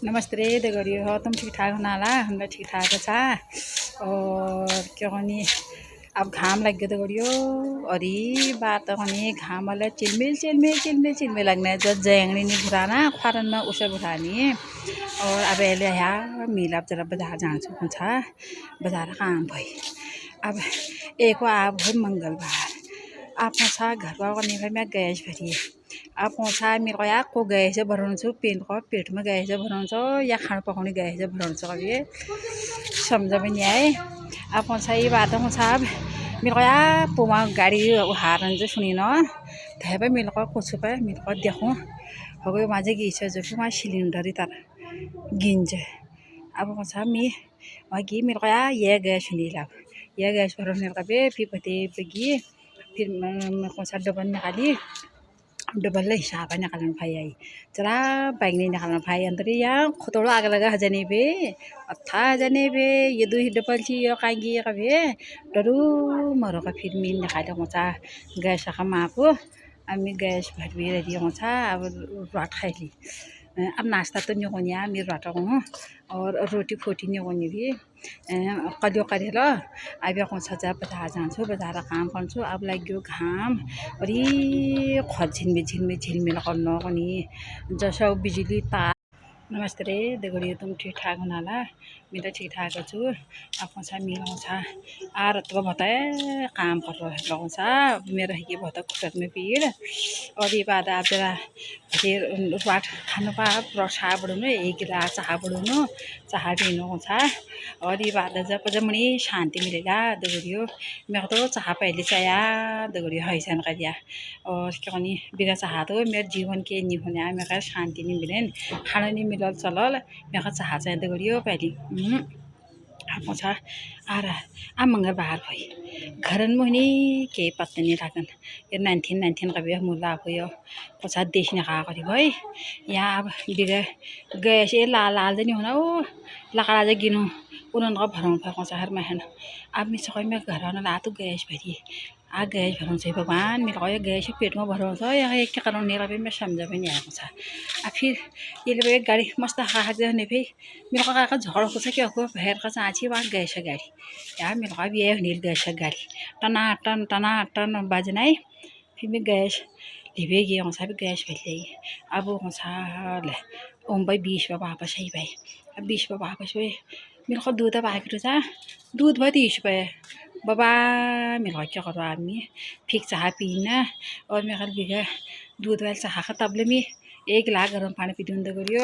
नमस्ते दगड़ियों हो तुम ठीक ठाक होना ला हम ठीक ठाक छा। और क्या कहनी अब घाम लग गया दगड़ियों और ये बात कहनी घाम वाला चिलमिल चिलमिल चिलमिल चिलमिल लगना जब जैंगनी नहीं भुराना फारन में उसे भुरानी। और अब एले यहाँ मिल अब जरा बाजार जाना छा बाजार काम भाई अब एक आप भाई मंगलवार आप छा घर पर भाई मैं गैस भरिए आप छा मेरे को यार को गैस भराउनु छु पेट में गैस भराउनु छ या खाना पकाउने गैस भराउनु छ कभी समझ में नहीं आए। आप छा ये बात छा मेरे को यार पुमा गाड़ी हारन जो सुनी न थे भाई मेरे को कुछ पे मेरे को देखो हो गई माझे गीस जो पुमा सिलेंडर ही तार गिंज अब छा मी मेरे को यार ये गैस सुनी ला ये गैस भराउनु का बे फिर पते पगी फिर मैं छा डबल निकाली डबल हिसाब निकालना भाई आई चला बाइक नहीं निकालना भाई अंदर यहाँ खोतोड़ो आग लगा हजने बे अथा हजने बे ये दो डबल ची ये कांगी कभी डरू मरो का फिर मीन निकाले मोचा गैस का माको अम्मी गैस भर भी रही मोचा अब रात खाई अब नाश्ता तो नहीं होनी है मेरे रात को और रोटी फोटी नहीं होनी भी कलियो करेल अब यहाँ सजा बाजार जान्छु बाजार काम गर्छु अब लाग्यो घाम और ये झिलमिल झिलमिल करना पनि जसो बिजुली तार नमस्ते रे दगड़ियों तुम ठीक ठाक होना ला मैं ठीक ठाक छु आप छा मिलाउँछ आर तो बताए काम कर रहा मेरा ये बहुत खुटक में पीड़ और ये बात आप जरा फिर बाट खानु पा चाह बढाउनु एक गिलास चाह बढाउनु चाह पीनु छ और ये बात जब मनी शांति मिलेगा दगड़ियों मेरे तो चाह पहले चाया दगड़ियों हैसन कर दिया और क्या कहनी बिना चाह तो मेरे जीवन के नहीं होने मेरे शांति नहीं मिले खाना नहीं मिलल चलल मेरे चाह चाहिए दगड़ियों पहले आप छा आर आ मंगलबार भाई घरन मोहनी के पत्ता नहीं लागन ये 19 का भी मुला भयो पछा देखने का करी भाई यहाँ अब बिगा गए से लाल लाल नहीं होना ओ लकड़ा जे गिनु उन्होंने का भराउनु भएको छ हर महन अब मिसकै में घर आना ला तो गैस भरी आ गैस भराउनु चाहिँ भगवान मेरे को गैस पेट में भराउनु छ यहाँ के कारण नेला भी मैं समझ में नहीं आएको छ आ फिर ये गाड़ी मस्त हाक जाने भी मेरे को का झड़ को क्या को भैर का चाची वहाँ गैस गाड़ी यार मेरे को ये नील गैस गाड़ी टना टन बजना फिर मैं गैस लिबे गए वहाँ भी गैस भैले अब वहाँ ओम भाई 20 में वापस आई भाई अब 20 में वापस हुए मेरे को दूध अब आके था दूध भाई 30 रुपये बाबा मेरे को क्या करो आदमी फिर चाह पीना और मेरे बिगा दूध वाले चाह का तबले में 1 गिलास गर्म पानी पी दूँ दगड़ियों।